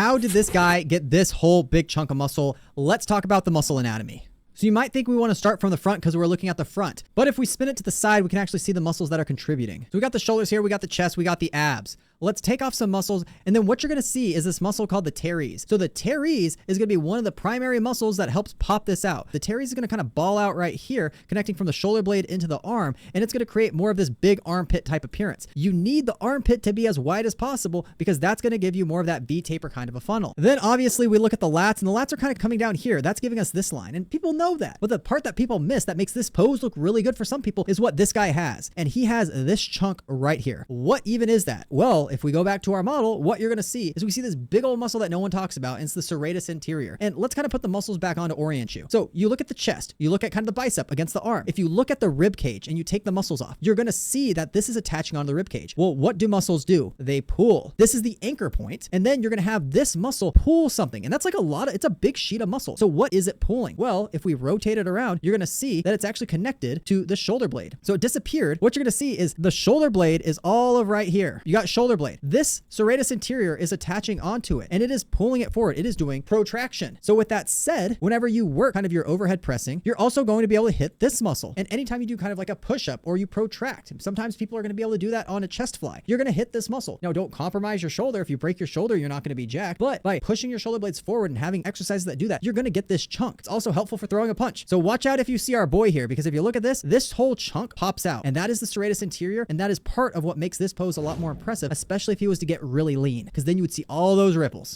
how did this guy get this whole big chunk of muscle? Let's talk about the muscle anatomy. So you might think we want to start from the front because we're looking at the front. But if we spin it to the side, we can actually see the muscles that are contributing. So we got the shoulders here, we got the chest, we got the abs. Let's take off some muscles. And then what you're going to see is this muscle called the teres. So the teres is going to be one of the primary muscles that helps pop this out. The teres is going to kind of ball out right here, connecting from the shoulder blade into the arm. And it's going to create more of this big armpit type appearance. You need the armpit to be as wide as possible because that's going to give you more of that V taper kind of a funnel. Then obviously we look at the lats, and the lats are kind of coming down here. That's giving us this line. And people know that. But the part that people miss that makes this pose look really good for some people is what this guy has. And he has this chunk right here. What even is that? Well, if we go back to our model, what you're going to see is we see this big old muscle that no one talks about, and it's the serratus anterior. And let's kind of put the muscles back on to orient you. So you look at the chest, you look at kind of the bicep against the arm. If you look at the rib cage and you take the muscles off, you're going to see that this is attaching onto the rib cage. Well, what do muscles do? They pull. This is the anchor point, and then you're going to have this muscle pull something, and that's like it's a big sheet of muscle. So what is it pulling? Well, if we rotate it around, you're going to see that it's actually connected to the shoulder blade. So it disappeared. What you're going to see is the shoulder blade is all of right here. You got shoulder blade. This serratus anterior is attaching onto it, and it is pulling it forward. It is doing protraction. So with that said, whenever you work kind of your overhead pressing, you're also going to be able to hit this muscle. And anytime you do kind of like a push-up or you protract, sometimes people are going to be able to do that on a chest fly. You're going to hit this muscle. Now, don't compromise your shoulder. If you break your shoulder, you're not going to be jacked. But by pushing your shoulder blades forward and having exercises that do that, you're going to get this chunk. It's also helpful for throwing a punch. So watch out if you see our boy here, because if you look at this whole chunk pops out, and that is the serratus anterior, and that is part of what makes this pose a lot more impressive, especially if he was to get really lean, because then you would see all those ripples.